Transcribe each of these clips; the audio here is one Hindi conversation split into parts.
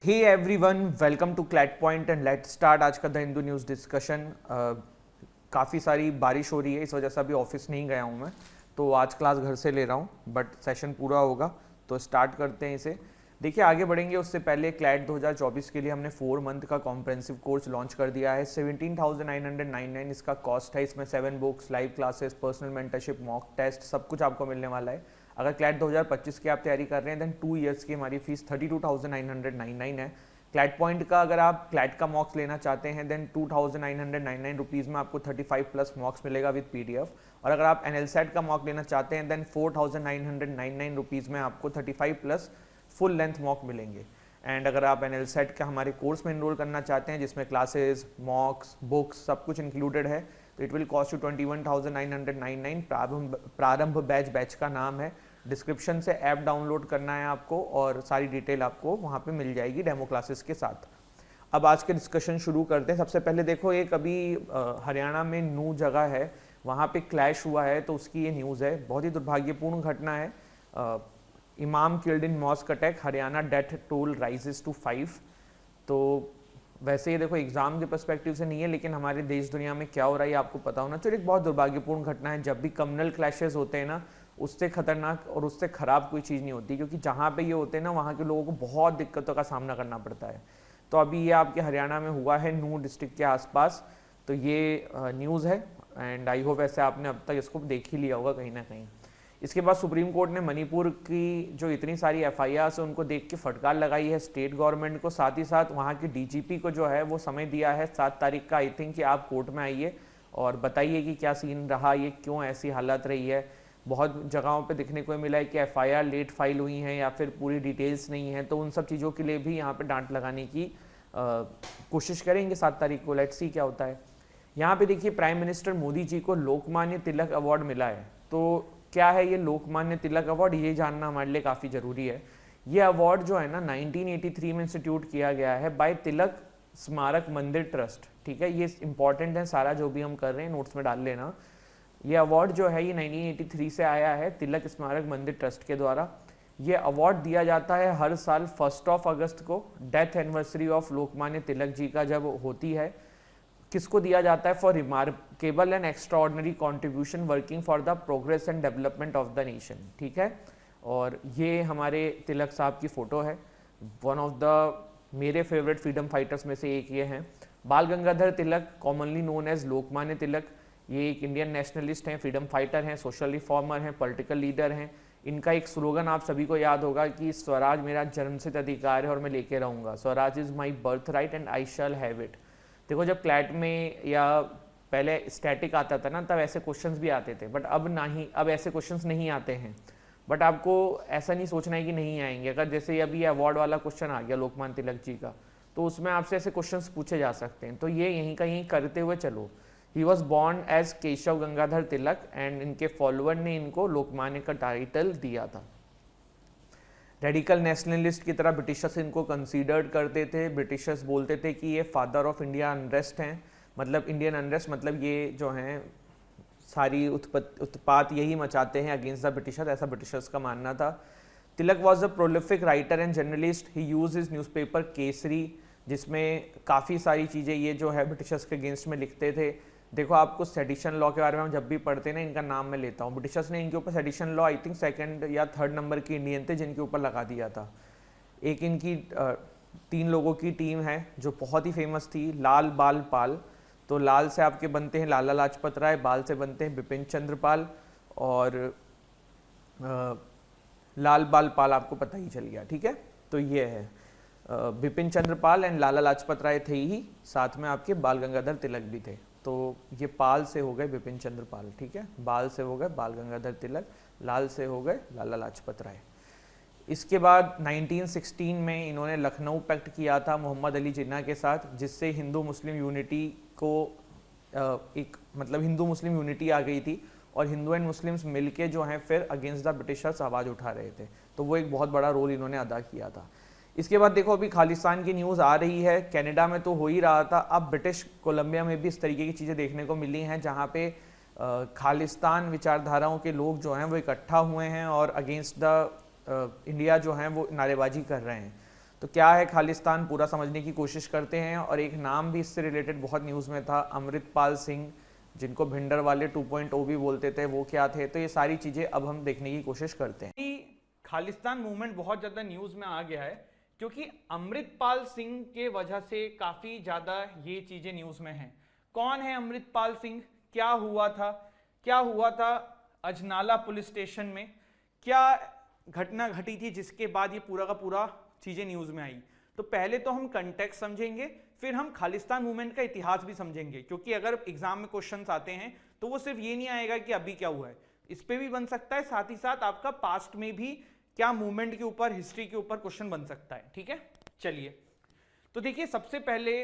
Hey everyone, welcome to CLAT point and let's start आज का द हिंदू न्यूज़ डिस्कशन। काफ़ी सारी बारिश हो रही है, इस वजह से अभी ऑफिस नहीं गया हूँ मैं, तो आज क्लास घर से ले रहा हूँ, बट सेशन पूरा होगा तो स्टार्ट करते हैं इसे। देखिए, आगे बढ़ेंगे उससे पहले क्लैट 2024 के लिए हमने 4 मंथ का कॉम्प्रेहेंसिव कोर्स लॉन्च कर दिया है। 17,999 इसका कॉस्ट है। इसमें 7 books, live classes, personal mentorship, mock test, सब कुछ आपको मिलने वाला है। अगर क्लैट 2025 की आप तैयारी कर रहे हैं देन 2 ईयर्स की हमारी फीस 32,999 है। क्लैट पॉइंट का अगर आप क्लैट का मॉक्स लेना चाहते हैं देन 2,999 रुपीज़ में आपको 35 प्लस मॉक्स मिलेगा विद पीडीएफ। और अगर आप एनएलसेट का मॉक लेना चाहते हैं देन 4,999 रुपीज़ में आपको 35 प्लस फुल लेंथ मॉक मिलेंगे। एंड अगर आप एनएलसेट का हमारे कोर्स में इनरोल करना चाहते हैं जिसमें क्लासेस, मॉक्स, बुक्स सब कुछ इंक्लूडेड है, तो इट विल कॉस्ट यू 21,999। प्रारंभ बैच का नाम है। डिस्क्रिप्शन से ऐप डाउनलोड करना है आपको और सारी डिटेल आपको वहाँ पे मिल जाएगी डेमो क्लासेस के साथ। अब आज के डिस्कशन शुरू करते हैं। सबसे पहले देखो, एक अभी हरियाणा में नू जगह है, वहाँ पे क्लैश हुआ है, तो उसकी ये न्यूज़ है। बहुत ही दुर्भाग्यपूर्ण घटना है। Imam killed in mosque attack, Haryana death toll rises to 5। तो वैसे ये देखो एग्जाम के पर्सपेक्टिव से नहीं है, लेकिन हमारे देश दुनिया में क्या हो रहा है आपको पता होना चाहिए। एक बहुत दुर्भाग्यपूर्ण घटना है। जब भी कम्युनल क्लैशेस होते हैं ना, उससे खतरनाक और उससे खराब कोई चीज़ नहीं होती, क्योंकि जहाँ पे ये होते हैं ना वहाँ के लोगों को बहुत दिक्कतों का सामना करना पड़ता है। तो अभी ये आपके हरियाणा में हुआ है, नूह डिस्ट्रिक्ट के आसपास। तो ये न्यूज़ है एंड आई होप ऐसे आपने अब तक इसको देख ही लिया होगा कहीं ना कहीं। इसके बाद सुप्रीम कोर्ट ने मणिपुर की जो इतनी सारी एफआईआर है उनको देख के फटकार लगाई है स्टेट गवर्नमेंट को। साथ ही साथ वहाँ के डीजीपी को जो है वो समय दिया है 7 तारीख का, आई थिंक, कि आप कोर्ट में आइए और बताइए कि क्या सीन रहा, ये क्यों ऐसी हालत रही है। बहुत जगहों पे देखने को मिला है कि एफआईआर लेट फाइल हुई हैं या फिर पूरी डिटेल्स नहीं है, तो उन सब चीज़ों के लिए भी यहाँ पे डांट लगाने की कोशिश करेंगे 7 तारीख को। लेट्स सी क्या होता है। यहाँ पे देखिए, प्राइम मिनिस्टर मोदी जी को लोकमान्य तिलक अवार्ड मिला है। तो क्या है ये लोकमान्य तिलक अवार्ड, ये जानना हमारे लिए काफ़ी ज़रूरी है। ये अवार्ड जो है ना 1983 में इंस्टीट्यूट किया गया है बाय तिलक स्मारक मंदिर ट्रस्ट। ठीक है, ये इंपॉर्टेंट है, सारा जो भी हम कर रहे हैं नोट्स में डाल लेना। ये अवार्ड जो है ये 1983 से आया है तिलक स्मारक मंदिर ट्रस्ट के द्वारा। ये अवार्ड दिया जाता है हर साल 1 अगस्त को, death anniversary of Lokmanya Tilak ji का जब होती है। किसको दिया जाता है? For remarkable and extraordinary contribution working for the progress and development of the nation. ठीक है, और ये हमारे तिलक साहब की फ़ोटो है। वन ऑफ द मेरे फेवरेट फ्रीडम फाइटर्स में से एक ये हैं। बाल Gangadhar Tilak, commonly known as Lokmanya Tilak, ये एक इंडियन नेशनलिस्ट हैं, फ्रीडम फाइटर हैं, सोशल रिफॉर्मर हैं, पॉलिटिकल लीडर हैं। इनका एक स्लोगन आप सभी को याद होगा कि स्वराज मेरा जन्मसिद्ध अधिकार है और मैं लेके रहूँगा। Swaraj is my birth right and I shall have it. देखो, जब क्लैट में या पहले स्टैटिक आता था ना, तब ऐसे क्वेश्चंस भी आते थे, बट अब नहीं, अब ऐसे क्वेश्चंस नहीं आते हैं। बट आपको ऐसा नहीं सोचना है कि नहीं आएंगे। अगर जैसे अभी अवार्ड वाला क्वेश्चन आ गया लोकमान्य तिलक जी का, तो उसमें आपसे ऐसे क्वेश्चंस पूछे जा सकते हैं, तो ये यहीं का यहीं करते हुए चलो। He was born as Keshav Gangadhar Tilak and इनके फॉलोअर ने इनको लोकमान्य का टाइटल दिया था। रेडिकल नेशनलिस्ट की तरह ब्रिटिशर्स इनको कंसीडर्ड करते थे। ब्रिटिशर्स बोलते थे कि ये फादर ऑफ इंडिया अनरेस्ट हैं, मतलब इंडियन अनरेस्ट, मतलब ये जो हैं सारी उत्पात यही मचाते हैं अगेंस्ट द ब्रिटिशर्स, ऐसा ब्रिटिशर्स का मानना था। Tilak was a prolific writer and journalist. He use his newspaper Kesari, जिसमें काफ़ी सारी चीज़ें ये जो है ब्रिटिशर्स के अगेंस्ट में लिखते थे। देखो, आपको सेडिशन लॉ के बारे में हम जब भी पढ़ते हैं ना, इनका नाम मैं लेता हूँ। ब्रिटिशर्स ने इनके ऊपर sedition law I think 2nd या 3rd नंबर के इंडियन थे जिनके ऊपर लगा दिया था। एक इनकी 3 लोगों की टीम है जो बहुत ही फेमस थी, लाल बाल पाल। तो लाल से आपके बनते हैं लाला लाजपत राय, बाल से बनते हैं बिपिन चंद्र पाल, और लाल बाल पाल आपको पता ही चल गया। ठीक है, तो ये है बिपिन चंद्र पाल एंड लाला लाजपत राय थे ही, साथ में आपके बाल गंगाधर तिलक भी थे। तो ये पाल से हो गए बिपिन चंद्र पाल, ठीक है, बाल से हो गए बाल गंगाधर तिलक, लाल से हो गए लाला लाजपत राय। इसके बाद 1916 में इन्होंने लखनऊ पैक्ट किया था मोहम्मद अली जिन्ना के साथ, जिससे हिंदू मुस्लिम यूनिटी को एक मतलब हिंदू मुस्लिम यूनिटी आ गई थी और हिंदू एंड मुस्लिम्स मिलके जो हैं फिर अगेंस्ट द ब्रिटिशर्स आवाज़ उठा रहे थे। तो वो एक बहुत बड़ा रोल इन्होंने अदा किया था। इसके बाद देखो, अभी खालिस्तान की न्यूज़ आ रही है। कनाडा में तो हो ही रहा था, अब ब्रिटिश कोलंबिया में भी इस तरीके की चीज़ें देखने को मिली हैं, जहाँ पे खालिस्तान विचारधाराओं के लोग जो हैं वो इकट्ठा हुए हैं और अगेंस्ट द इंडिया जो हैं वो नारेबाजी कर रहे हैं। तो क्या है खालिस्तान, पूरा समझने की कोशिश करते हैं। और एक नाम भी इससे रिलेटेड बहुत न्यूज़ में था, अमृतपाल सिंह, जिनको भिंडर वाले 2.0 भी बोलते थे, वो क्या थे। तो ये सारी चीज़ें अब हम देखने की कोशिश करते हैं। खालिस्तान मूवमेंट बहुत ज़्यादा न्यूज़ में आ गया है क्योंकि अमृतपाल सिंह के वजह से काफ़ी ज़्यादा ये चीज़ें न्यूज़ में हैं। कौन है अमृतपाल सिंह, क्या हुआ था अजनाला पुलिस स्टेशन में, क्या घटना घटी थी जिसके बाद ये पूरा का पूरा चीज़ें न्यूज़ में आई। तो पहले तो हम कंटेक्स्ट समझेंगे, फिर हम खालिस्तान मूवमेंट का इतिहास भी समझेंगे, क्योंकि अगर एग्जाम में क्वेश्चंस आते हैं तो वो सिर्फ ये नहीं आएगा कि अभी क्या हुआ है, इस पे भी बन सकता है, साथ ही साथ आपका पास्ट में भी क्या मूवमेंट के ऊपर, हिस्ट्री के ऊपर क्वेश्चन बन सकता है। ठीक है, चलिए तो देखिए सबसे पहले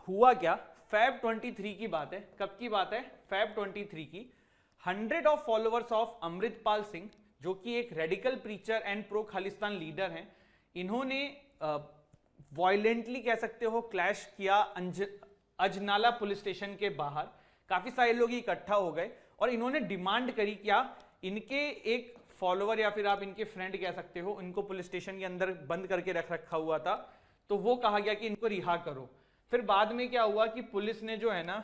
हुआ क्या, Feb 23 की बात है। कब की बात है? Feb 23 की। 100 of followers of Amritpal Singh, जो कि एक radical preacher and pro Khalistan leader हैं, इन्होंने वायलेंटली कह सकते हो क्लैश किया अजनाला पुलिस स्टेशन के बाहर। काफी सारे लोग इकट्ठा हो गए और इन्होंने डिमांड करी, क्या इनके एक फॉलोअर या फिर आप इनके फ्रेंड कह सकते हो, इनको पुलिस स्टेशन के अंदर बंद करके रखा हुआ था, तो वो कहा गया कि इनको रिहा करो। फिर बाद में क्या हुआ कि पुलिस ने जो है ना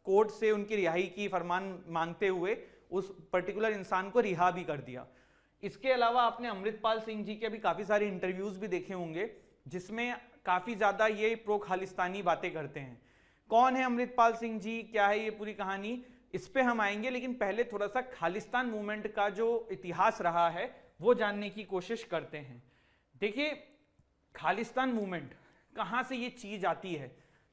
कोर्ट से उनकी रिहाई की फरमान मांगते हुए उस पर्टिकुलर इंसान को रिहा भी कर दिया। इसके अलावा आपने अमृतपाल सिंह जी के भी काफी सारे इंटरव्यूज भी देखे होंगे जिसमें काफी ज्यादा ये प्रो खालिस्तानी बातें करते हैं। कौन है अमृतपाल सिंह जी, क्या है ये पूरी कहानी, इस पे हम आएंगे, लेकिन पहले थोड़ा सा खालिस्तान मूवमेंट का जो इतिहास रहा है वो जानने की कोशिश करते हैं। देखिए खालिस्तान मूवमेंट कहां से ये चीज आती है,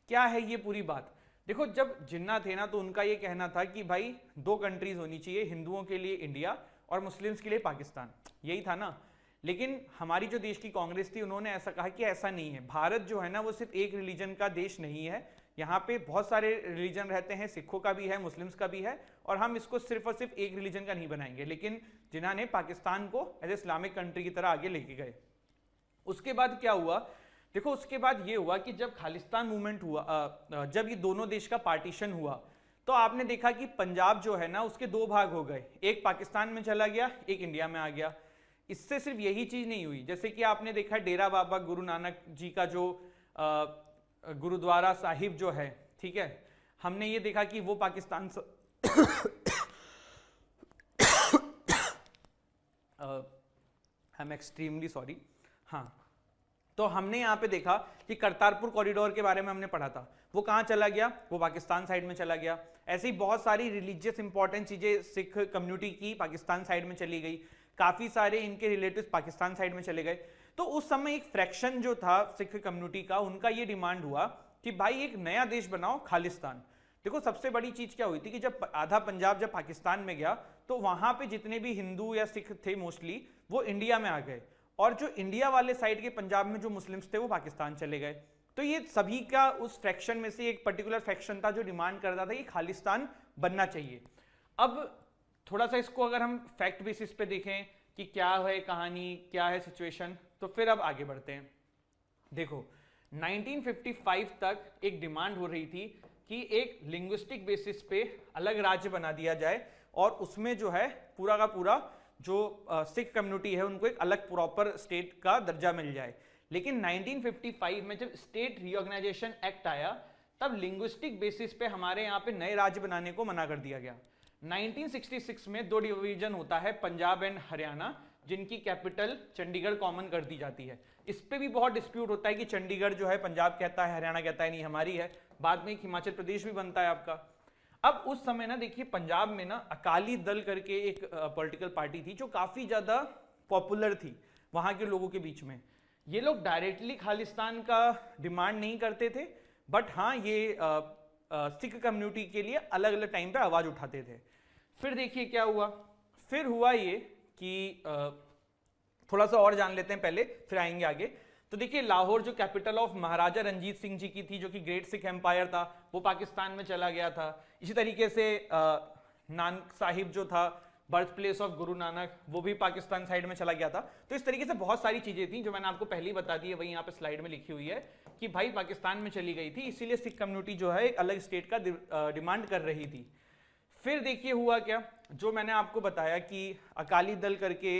क्या है ये पूरी बात। देखो जब जिन्ना थे ना तो उनका ये कहना था कि भाई 2 कंट्रीज होनी चाहिए, हिंदुओं के लिए इंडिया और मुस्लिम्स के लिए पाकिस्तान, यही था ना। लेकिन हमारी जो देश की कांग्रेस थी उन्होंने ऐसा कहा कि ऐसा नहीं है, भारत जो है ना वो सिर्फ एक रिलीजन का देश नहीं है, यहाँ पे बहुत सारे रिलीजन रहते हैं, सिखों का भी है, मुस्लिम्स का भी है, और हम इसको सिर्फ और सिर्फ एक रिलीजन का नहीं बनाएंगे। लेकिन जिन्ना ने पाकिस्तान को एज इस्लामिक कंट्री की तरह आगे लेके गए। उसके बाद क्या हुआ, देखो उसके बाद ये हुआ कि जब खालिस्तान मूवमेंट हुआ, जब ये दोनों देश का पार्टीशन हुआ, तो आपने देखा कि पंजाब जो है ना उसके 2 भाग हो गए, एक पाकिस्तान में चला गया, एक इंडिया में आ गया। इससे सिर्फ यही चीज नहीं हुई, जैसे कि आपने देखा डेरा बाबा गुरु नानक जी का जो गुरुद्वारा साहिब जो है, ठीक है, हमने ये देखा कि वो Pakistan I am extremely sorry. हाँ, तो हमने यहाँ पे देखा कि करतारपुर कॉरिडोर के बारे में हमने पढ़ा था, वो कहाँ चला गया, वो पाकिस्तान साइड में चला गया। ऐसे ही बहुत सारी रिलीजियस इंपॉर्टेंट चीजें सिख कम्युनिटी की पाकिस्तान साइड में चली गई, काफी सारे इनके रिलेटिव्स पाकिस्तान साइड में चले गए। तो उस समय एक फ्रैक्शन जो था सिख कम्युनिटी का, उनका ये डिमांड हुआ कि भाई एक नया देश बनाओ, खालिस्तान। देखो सबसे बड़ी चीज क्या हुई थी कि जब आधा पंजाब जब पाकिस्तान में गया तो वहां पे जितने भी हिंदू या सिख थे मोस्टली वो इंडिया में आ गए, और जो इंडिया वाले साइड के पंजाब में जो मुस्लिम्स थे वो पाकिस्तान चले गए। तो ये सभी का उस फ्रैक्शन में से एक पर्टिकुलर फ्रैक्शन था जो डिमांड करता था कि खालिस्तान बनना चाहिए। अब थोड़ा सा इसको अगर हम फैक्ट बेसिस पे देखें कि क्या है कहानी, क्या है सिचुएशन, तो फिर अब आगे बढ़ते हैं। देखो 1955 तक एक डिमांड हो रही थी कि एक लिंग्विस्टिक बेसिस पे अलग राज्य बना दिया जाए और उसमें जो है पूरा का पूरा जो सिख कम्युनिटी है उनको एक अलग प्रॉपर स्टेट का दर्जा मिल जाए। लेकिन 1955 में जब स्टेट रीऑर्गेनाइजेशन एक्ट आया तब लिंग्विस्टिक बेसिस पे हमारे यहाँ पे नए राज्य बनाने को मना कर दिया गया। 1966 में 2 डिवीजन होता है, पंजाब एंड हरियाणा, जिनकी कैपिटल चंडीगढ़ कॉमन कर दी जाती है। इस पे भी बहुत डिस्प्यूट होता है कि चंडीगढ़ जो है पंजाब कहता है, हरियाणा कहता है नहीं हमारी है, बाद में एक हिमाचल प्रदेश भी बनता है आपका। अब उस समय ना देखिए पंजाब में ना अकाली दल करके एक पॉलिटिकल पार्टी थी जो काफी ज्यादा पॉपुलर थी वहां के लोगों के बीच में। ये लोग डायरेक्टली खालिस्तान का डिमांड नहीं करते थे, बट हाँ ये सिख कम्युनिटी के लिए अलग अलग टाइम पे आवाज उठाते थे। फिर देखिए क्या हुआ, फिर हुआ ये कि थोड़ा सा और जान लेते हैं पहले, फिर आएंगे आगे। तो देखिए लाहौर जो कैपिटल ऑफ महाराजा रंजीत सिंह जी की थी, जो कि ग्रेट सिख एम्पायर था, वो पाकिस्तान में चला गया था। इसी तरीके से नानक साहिब जो था, birth place of Guru Nanak, वो भी पाकिस्तान साइड में चला गया था। तो इस तरीके से बहुत सारी चीजें थी जो मैंने आपको पहले ही बता दी है, वही यहाँ पे स्लाइड में लिखी हुई है कि भाई पाकिस्तान में चली गई थी, इसीलिए सिख कम्युनिटी जो है एक अलग स्टेट का डिमांड कर रही थी। फिर देखिए हुआ क्या, जो मैंने आपको बताया कि अकाली दल करके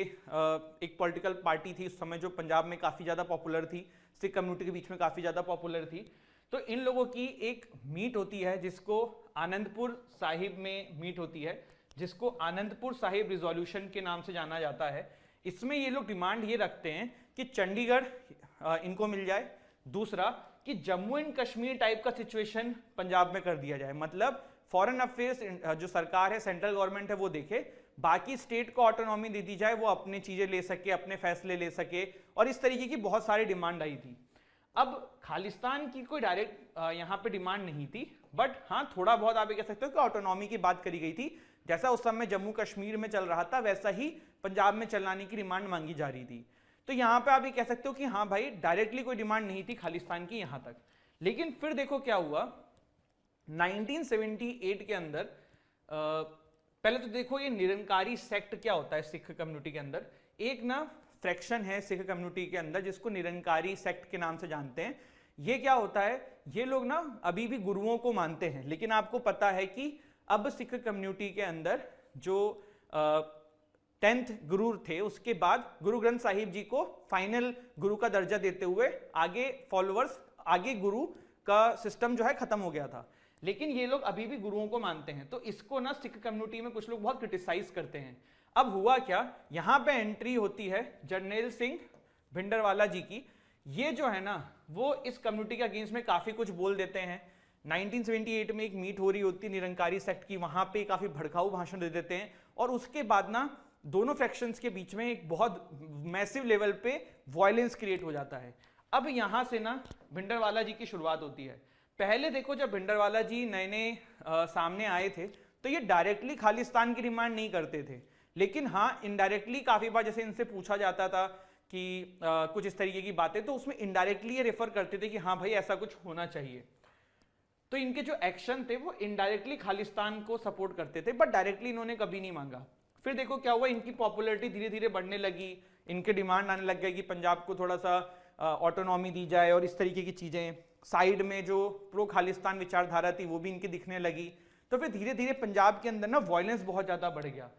एक पॉलिटिकल पार्टी थी उस समय जो पंजाब में काफ़ी ज़्यादा पॉपुलर थी, सिख कम्युनिटी के बीच में काफ़ी ज़्यादा पॉपुलर थी। तो इन लोगों की एक मीट होती है जिसको आनंदपुर साहिब में मीट होती है, जिसको आनंदपुर साहिब रिजोल्यूशन के नाम से जाना जाता है। इसमें ये लोग डिमांड ये रखते हैं कि चंडीगढ़ इनको मिल जाए, दूसरा कि जम्मू एंड कश्मीर टाइप का सिचुएशन पंजाब में कर दिया जाए, मतलब फॉरेन अफेयर्स जो सरकार है, सेंट्रल गवर्नमेंट है, वो देखे, बाकी स्टेट को ऑटोनॉमी दे दी जाए, वो अपनी चीजें ले सके, अपने फैसले ले सके, और इस तरीके की बहुत सारी डिमांड आई थी। अब खालिस्तान की कोई डायरेक्ट यहाँ पे डिमांड नहीं थी, बट हाँ थोड़ा बहुत आप ये कह सकते हो कि ऑटोनॉमी की बात करी गई थी। जैसा उस समय जम्मू कश्मीर में चल रहा था वैसा ही पंजाब में चलाने की डिमांड मांगी जा रही थी। तो यहाँ पे आप ये कह सकते हो कि हाँ भाई डायरेक्टली कोई डिमांड नहीं थी खालिस्तान की यहाँ तक। लेकिन फिर देखो क्या हुआ 1978 के अंदर। पहले तो देखो ये निरंकारी सेक्ट क्या होता है सिख कम्युनिटी के अंदर। एक ना फ्रैक्शन है सिख कम्युनिटी के अंदर जिसको निरंकारी सेक्ट के नाम से जानते हैं। ये क्या होता है, ये लोग ना अभी भी गुरुओं को मानते हैं, लेकिन आपको पता है कि अब सिख कम्युनिटी के अंदर जो 10th गुरु थे उसके बाद गुरु ग्रंथ साहिब जी को फाइनल गुरु का दर्जा देते हुए आगे फॉलोअर्स, आगे गुरु का सिस्टम जो है खत्म हो गया था। लेकिन ये लोग अभी भी गुरुओं को मानते हैं, तो इसको ना सिख कम्युनिटी में कुछ लोग बहुत क्रिटिसाइज करते हैं। अब हुआ क्या, यहां पे एंट्री होती है जर्नैल सिंह भिंडरवाला जी की। ये जो है ना वो इस कम्युनिटी के अगेंस्ट में काफी कुछ बोल देते हैं। 1978 में एक मीट हो रही होती है निरंकारी सेक्ट की, वहां पे काफी भड़काऊ भाषण दे देते हैं, और उसके बाद ना दोनों फ्रैक्शंस के बीच में एक बहुत मैसिव लेवल पे वायलेंस क्रिएट हो जाता है। अब यहां से ना भिंडरवाला जी की शुरुआत होती है। पहले देखो जब भिंडरवाला जी नए नए सामने आए थे तो ये डायरेक्टली खालिस्तान की डिमांड नहीं करते थे, लेकिन हाँ इनडायरेक्टली काफी बार जैसे इनसे पूछा जाता था कि कुछ इस तरीके की बातें, तो उसमें इनडायरेक्टली ये रेफर करते थे कि हाँ भाई ऐसा कुछ होना चाहिए। तो इनके जो एक्शन थे वो इनडायरेक्टली खालिस्तान को सपोर्ट करते थे, बट डायरेक्टली इन्होंने कभी नहीं मांगा। फिर देखो क्या हुआ, इनकी पॉपुलैरिटी धीरे धीरे बढ़ने लगी, इनके डिमांड आने लग गई कि पंजाब को थोड़ा सा ऑटोनॉमी दी जाए और इस तरीके की चीजें। साइड में जो प्रो खालिस्तान विचारधारा थी वो भी इनकी दिखने लगी। तो फिर धीरे धीरे पंजाब के अंदर ना वायलेंस बहुत ज्यादा बढ़ गया।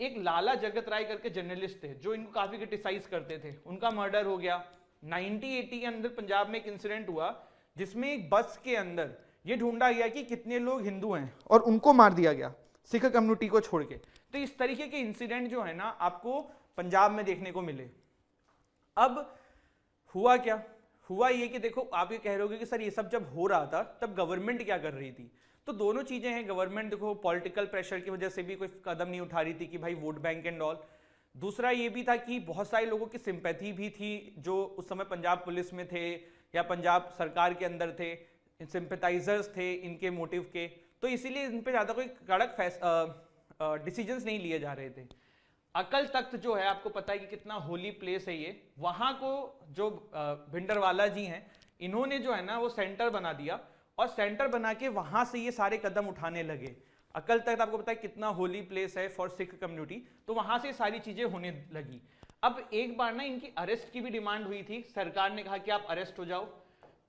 एक लाला जगत राय करके जर्नलिस्ट थे जो इनको काफी क्रिटिसाइज करते थे, उनका मर्डर हो गया। 1980 के अंदर पंजाब में एक इंसिडेंट हुआ जिसमें एक बस के अंदर ये ढूंढा गया कि कितने लोग हिंदू हैं और उनको मार दिया गया सिख कम्युनिटी को छोड़ के। तो इस तरीके के इंसिडेंट जो है ना आपको पंजाब में देखने को मिले। अब हुआ क्या, हुआ ये कि देखो आप ये कह रहे हो कि सर ये सब जब हो रहा था तब गवर्नमेंट क्या कर रही थी, तो दोनों चीजें हैं। गवर्नमेंट देखो पॉलिटिकल प्रेशर की वजह से भी कोई कदम नहीं उठा रही थी कि भाई वोट बैंक एंड ऑल। दूसरा ये भी था कि बहुत सारे लोगों की सिंपैथी भी थी जो उस समय पंजाब पुलिस में थे या पंजाब सरकार के अंदर थे, सिंपैथाइजर्स थे इनके मोटिव के, तो इसीलिए इन पे ज्यादा कोई कड़क डिसीजंस नहीं लिए जा रहे थे। अकल तख्त जो है आपको पता है कि कितना होली प्लेस है ये, वहां को जो भिंडरवाला जी हैं इन्होंने जो है ना वो सेंटर बना दिया, और सेंटर बना के वहां से ये सारे कदम उठाने लगे। अकल तख्त आपको पता है कितना होली प्लेस है फॉर सिख कम्युनिटी, तो वहां से सारी चीजें होने लगी। अब एक बार ना इनकी अरेस्ट की भी डिमांड हुई थी, सरकार ने कहा कि आप अरेस्ट हो जाओ।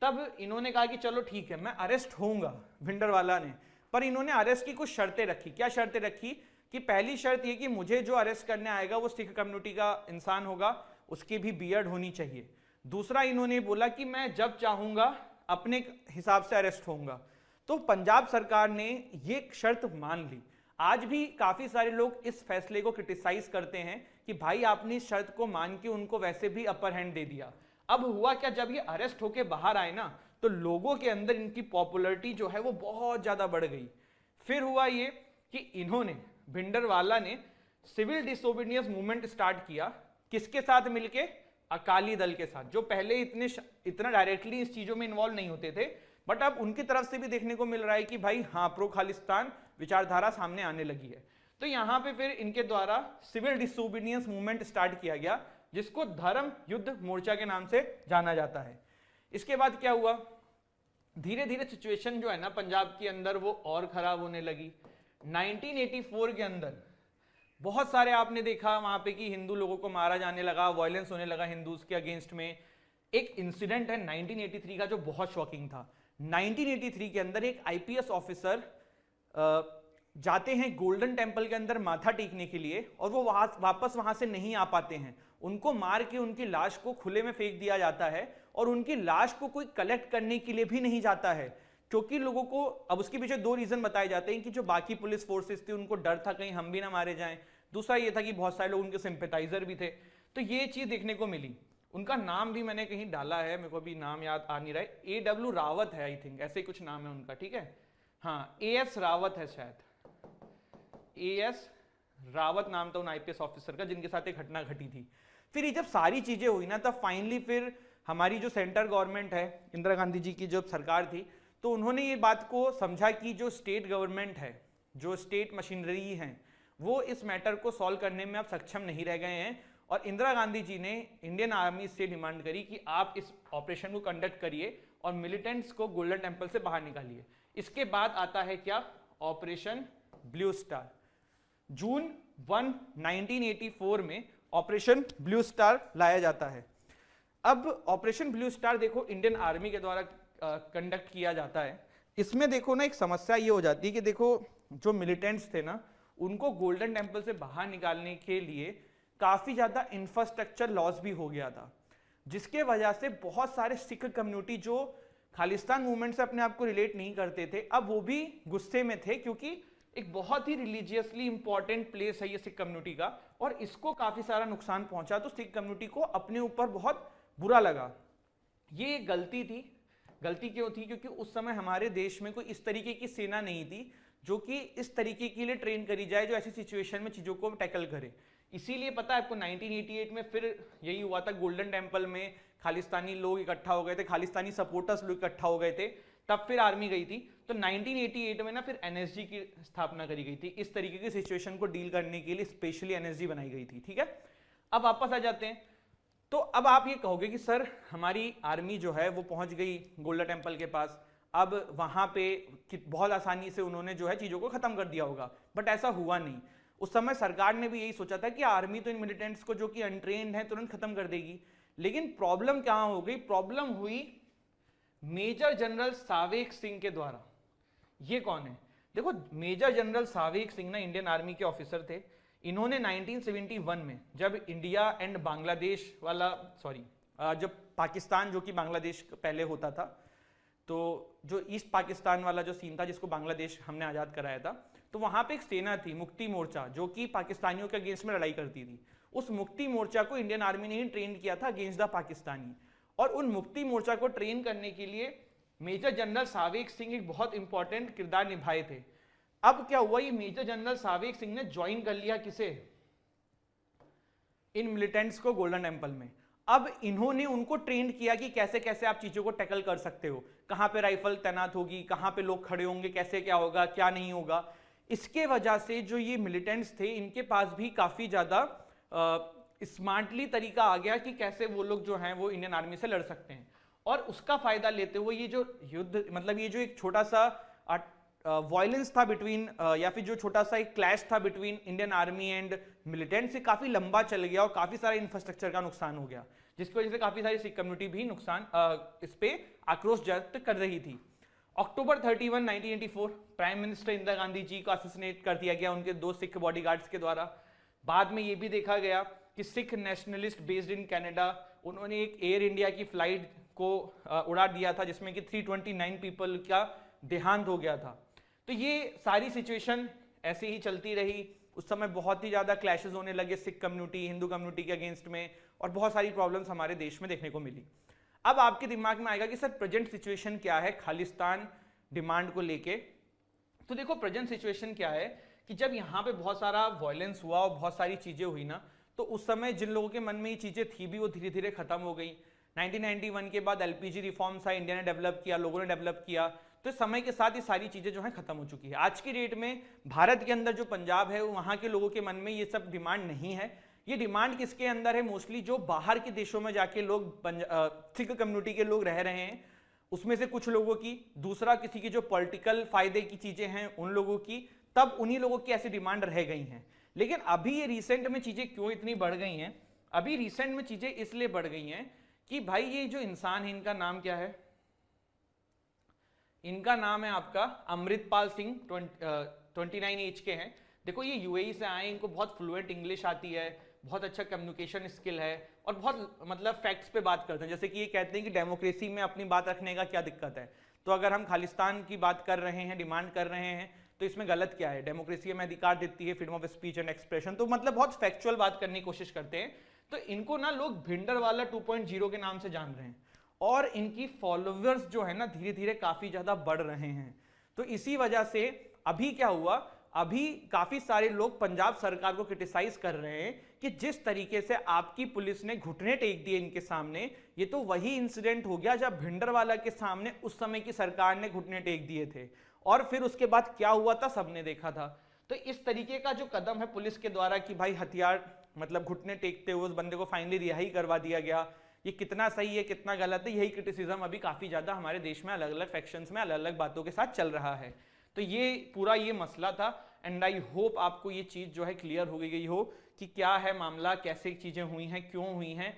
तब इन्होंने कहा कि चलो ठीक है मैं अरेस्ट होऊंगा, भिंडरवाला ने। पर इन्होंने अरेस्ट की कुछ शर्तें रखी। क्या शर्तें रखी कि पहली शर्त ये कि मुझे जो अरेस्ट करने आएगा वो सिख कम्युनिटी का इंसान होगा, उसकी भी बियर्ड होनी चाहिए। दूसरा इन्होंने बोला कि मैं जब चाहूंगा अपने हिसाब से अरेस्ट होऊंगा। तो पंजाब सरकार ने ये शर्त मान ली। आज भी काफी सारे लोग इस फैसले को क्रिटिसाइज करते हैं कि भाई आपने इस शर्त को मान के उनको वैसे भी अपर हैंड दे दिया। अब हुआ क्या, जब ये अरेस्ट होके बाहर आए ना तो लोगों के अंदर इनकी पॉपुलैरिटी जो है वो बहुत ज्यादा बढ़ गई। फिर हुआ ये कि इन्होंने भिंडरवाला ने सिविल डिसोबीडियंस मूवमेंट स्टार्ट किया, किसके साथ मिलके, अकाली दल के साथ, जो पहले इतना डायरेक्टली इस चीजों में इन्वॉल्व नहीं होते थे। बट अब उनकी तरफ से भी देखने को मिल रहा है कि भाई हाँ प्रो खालिस्तान विचारधारा सामने आने लगी है। तो यहां पे फिर इनके द्वारा सिविल डिसोबीडियंस मूवमेंट स्टार्ट किया गया, जिसको धर्म युद्ध मोर्चा के नाम से जाना जाता है। इसके बाद क्या हुआ, धीरे धीरे सिचुएशन जो है ना पंजाब के अंदर वो और खराब होने लगी। 1984 के अंदर बहुत सारे आपने देखा वहां पे कि हिंदू लोगों को मारा जाने लगा, वायलेंस होने लगा हिंदूज के अगेंस्ट में। एक इंसिडेंट है 1983 का जो बहुत शॉकिंग था। 1983 के अंदर एक आईपीएस ऑफिसर जाते हैं गोल्डन टेम्पल के अंदर माथा टेकने के लिए और वो वापस वहां से नहीं आ पाते हैं। उनको मार के उनकी लाश को खुले में फेंक दिया जाता है और उनकी लाश को कोई कलेक्ट करने के लिए भी नहीं जाता है, क्योंकि लोगों को, अब उसके पीछे दो रीजन बताए जाते हैं कि जो बाकी पुलिस फोर्सेस थी उनको डर था कहीं हम भी ना मारे जाएं, दूसरा ये था कि बहुत सारे लोग उनके सिंपैथाइजर भी थे। तो ये चीज देखने को मिली। उनका नाम भी मैंने कहीं डाला है, मेरे को अभी नाम याद आ नहीं रहा है, AW रावत है आई थिंक, ऐसे ही कुछ नाम है उनका, ठीक है, हाँ AS रावत है शायद, AS रावत नाम था उन IPS ऑफिसर का जिनके साथ एक घटना घटी थी। फिर ये जब सारी चीजें हुई ना, तब फाइनली फिर हमारी जो सेंटर गवर्नमेंट है, इंदिरा गांधी जी की जो सरकार थी, तो उन्होंने ये बात को समझा कि जो स्टेट गवर्नमेंट है, जो स्टेट मशीनरी है, वो इस मैटर को सॉल्व करने में अब सक्षम नहीं रह गए हैं। और इंदिरा गांधी जी ने इंडियन आर्मी से डिमांड करी कि आप इस ऑपरेशन को कंडक्ट करिए और मिलिटेंट्स को गोल्डन टेम्पल से बाहर निकालिए। इसके बाद आता है क्या, ऑपरेशन ब्लू स्टार। जून 1, 1984 में ऑपरेशन ब्लू स्टार लाया जाता है। अब ऑपरेशन ब्लू स्टार देखो इंडियन आर्मी के द्वारा कंडक्ट किया जाता है। इसमें देखो ना एक समस्या ये हो जाती है कि देखो जो मिलिटेंट्स थे ना, उनको गोल्डन टेम्पल से बाहर निकालने के लिए काफी ज्यादा इंफ्रास्ट्रक्चर लॉस भी हो गया था, जिसके वजह से बहुत सारे सिख कम्युनिटी जो खालिस्तान मूवमेंट से अपने आप को रिलेट नहीं करते थे, अब वो भी गुस्से में थे, क्योंकि एक बहुत ही रिलीजियसली इंपॉर्टेंट प्लेस है ये सिख कम्युनिटी का, और इसको काफी सारा नुकसान पहुंचा। तो सिख कम्युनिटी को अपने ऊपर बहुत बुरा लगा। ये एक गलती थी। गलती क्यों थी? क्योंकि उस समय हमारे देश में कोई इस तरीके की सेना नहीं थी जो कि इस तरीके के लिए ट्रेन करी जाए, जो ऐसी सिचुएशन में चीजों को टैकल करे। इसीलिए पता है आपको 1988 में फिर यही हुआ था, गोल्डन टेम्पल में खालिस्तानी लोग इकट्ठा हो गए थे, खालिस्तानी सपोर्टर्स लोग इकट्ठा हो गए थे, तब फिर आर्मी गई थी। तो 1988 में ना फिर NSG की स्थापना करी गई थी, इस तरीके की सिचुएशन को डील करने के लिए स्पेशली NSG बनाई गई थी, ठीक है। अब वापस आ जाते हैं। तो अब आप ये कहोगे कि सर हमारी आर्मी जो है वो पहुंच गई गोल्डन टेम्पल के पास, अब वहां पे बहुत आसानी से उन्होंने जो है चीजों को खत्म कर दिया होगा, बट ऐसा हुआ नहीं। उस समय सरकार ने भी यही सोचा था कि आर्मी तो इन मिलिटेंट्स को जो कि अनट्रेन्ड है तुरंत खत्म कर देगी। लेकिन प्रॉब्लम क्या हो गई? प्रॉब्लम हुई मेजर जनरल सावेक सिंह के द्वारा। ये कौन है? देखो, मेजर जनरल सावेक सिंह ना इंडियन आर्मी के ऑफिसर थे। इन्होंने 1971 में जब इंडिया एंड बांग्लादेश वाला, जब पाकिस्तान जो कि बांग्लादेश पहले होता था, तो जो ईस्ट पाकिस्तान वाला जो सीन था जिसको बांग्लादेश हमने आजाद कराया था, तो वहां पे एक सेना थी मुक्ति मोर्चा, जो कि पाकिस्तानियों के अगेंस्ट में लड़ाई करती थी। उस मुक्ति मोर्चा को इंडियन आर्मी ने ही ट्रेन किया था अगेंस्ट द पाकिस्तानी, और उन मुक्ति मोर्चा को ट्रेन करने के लिए मेजर जनरल सावेक सिंह एक बहुत इंपॉर्टेंट किरदार निभाए थे। अब क्या हुआ, ये मेजर जनरल सावेक सिंह ने ज्वाइन कर लिया किसे? इन मिलिटेंट्स को गोल्डन टेम्पल में। अब इन्होंने उनको ट्रेन किया कि कैसे कैसे आप चीजों को टैकल कर सकते हो, कहां पे राइफल तैनात होगी, कहां पे लोग खड़े होंगे, कैसे क्या होगा, क्या नहीं होगा। इसके वजह से जो ये मिलिटेंट्स थे, इनके पास भी काफी ज्यादा स्मार्टली तरीका आ गया कि कैसे वो लोग जो हैं वो इंडियन आर्मी से लड़ सकते हैं। और उसका फायदा लेते हुए ये जो युद्ध, मतलब ये जो एक छोटा सा वायलेंस था बिटवीन, या फिर जो छोटा सा एक क्लैश था between Indian army and militant, से काफी लंबा चल गया और काफी सारा इंफ्रास्ट्रक्चर का नुकसान हो गया, जिसकी वजह से काफी सारी सिख कम्युनिटी भी नुकसान इस पे आक्रोश व्यक्त कर रही थी। अक्टूबर 31, 1984 प्राइम मिनिस्टर इंदिरा गांधी जी को असैसिनेट कर दिया गया उनके 2 सिख बॉडीगार्ड्स के द्वारा। बाद में ये भी देखा गया कि Sikh nationalist based in Canada, उन्होंने एक एयर इंडिया की फ्लाइट को उड़ा दिया था, जिसमें कि 329 पीपल का देहांत हो गया था। तो ये सारी सिचुएशन ऐसे ही चलती रही। उस समय बहुत ही ज्यादा क्लैशेस होने लगे सिख कम्युनिटी हिंदू कम्युनिटी के अगेंस्ट में, और बहुत सारी प्रॉब्लम्स हमारे देश में देखने को मिली। अब आपके दिमाग में आएगा कि सर प्रेजेंट सिचुएशन क्या है खालिस्तान डिमांड को लेके। तो देखो, प्रेजेंट सिचुएशन क्या है कि जब यहाँ पे बहुत सारा वायलेंस हुआ और बहुत सारी चीजें हुई ना, तो उस समय जिन लोगों के मन में ये चीजें थी भी, वो धीरे धीरे खत्म हो गई। 1991 के बाद LPG रिफॉर्म्स आए, इंडिया ने डेवलप किया, लोगों ने डेवलप किया, तो समय के साथ ये सारी चीजें जो है खत्म हो चुकी है। आज की डेट में भारत के अंदर जो पंजाब है, वहां के लोगों के मन में ये सब डिमांड नहीं है। ये डिमांड किसके अंदर है? मोस्टली जो बाहर के देशों में जाके लोग सिख कम्युनिटी के लोग रह रहे हैं, उसमें से कुछ लोगों की, दूसरा किसी की जो पॉलिटिकल फायदे की चीजें हैं उन लोगों की, तब उन्हीं लोगों की ऐसी डिमांड रह गई हैं। लेकिन अभी ये रिसेंट में चीजें क्यों इतनी बढ़ गई हैं? अभी रिसेंट में चीजें इसलिए बढ़ गई हैं कि भाई ये जो इंसान है, इनका नाम क्या है? इनका नाम है आपका अमृतपाल सिंह 29 एज के हैं। देखो ये यूएई से आए, इनको बहुत फ्लुएंट इंग्लिश आती है, बहुत अच्छा कम्युनिकेशन स्किल है और बहुत मतलब फैक्ट्स पे बात करते हैं। जैसे कि ये कहते हैं कि डेमोक्रेसी में अपनी बात रखने का क्या दिक्कत है, तो अगर हम खालिस्तान की बात कर रहे हैं, डिमांड कर रहे हैं, तो इसमें गलत क्या है, डेमोक्रेसी हमें अधिकार देती है, freedom of speech and expression. तो मतलब बहुत फैक्चुअल बात करने की कोशिश करते हैं। तो इनको ना लोग भिंडरवाला 2.0 के नाम से जान रहे हैं और इनकी फॉलोअर्स जो है ना धीरे धीरे काफी ज्यादा बढ़ रहे हैं। तो इसी वजह से अभी क्या हुआ, अभी काफी सारे लोग पंजाब सरकार को क्रिटिसाइज कर रहे हैं कि जिस तरीके से आपकी पुलिस ने घुटने टेक दिए इनके सामने, ये तो वही इंसिडेंट हो गया जब भिंडरवाला के सामने उस समय की सरकार ने घुटने टेक दिए थे और फिर उसके बाद क्या हुआ था सबने देखा था। तो इस तरीके का जो कदम है पुलिस के द्वारा कि भाई हथियार मतलब घुटने टेकते हुए उस बंदे को फाइनली रिहाई करवा दिया गया, ये कितना सही है कितना गलत है, यही क्रिटिसिज्म अभी काफी ज्यादा हमारे देश में अलग अलग फैक्शंस में अलग अलग बातों के साथ चल रहा है। तो ये पूरा ये मसला था एंड आई होप आपको ये चीज जो है क्लियर हो गई हो कि क्या है मामला, कैसे चीजें हुई हैं, क्यों हुई हैं।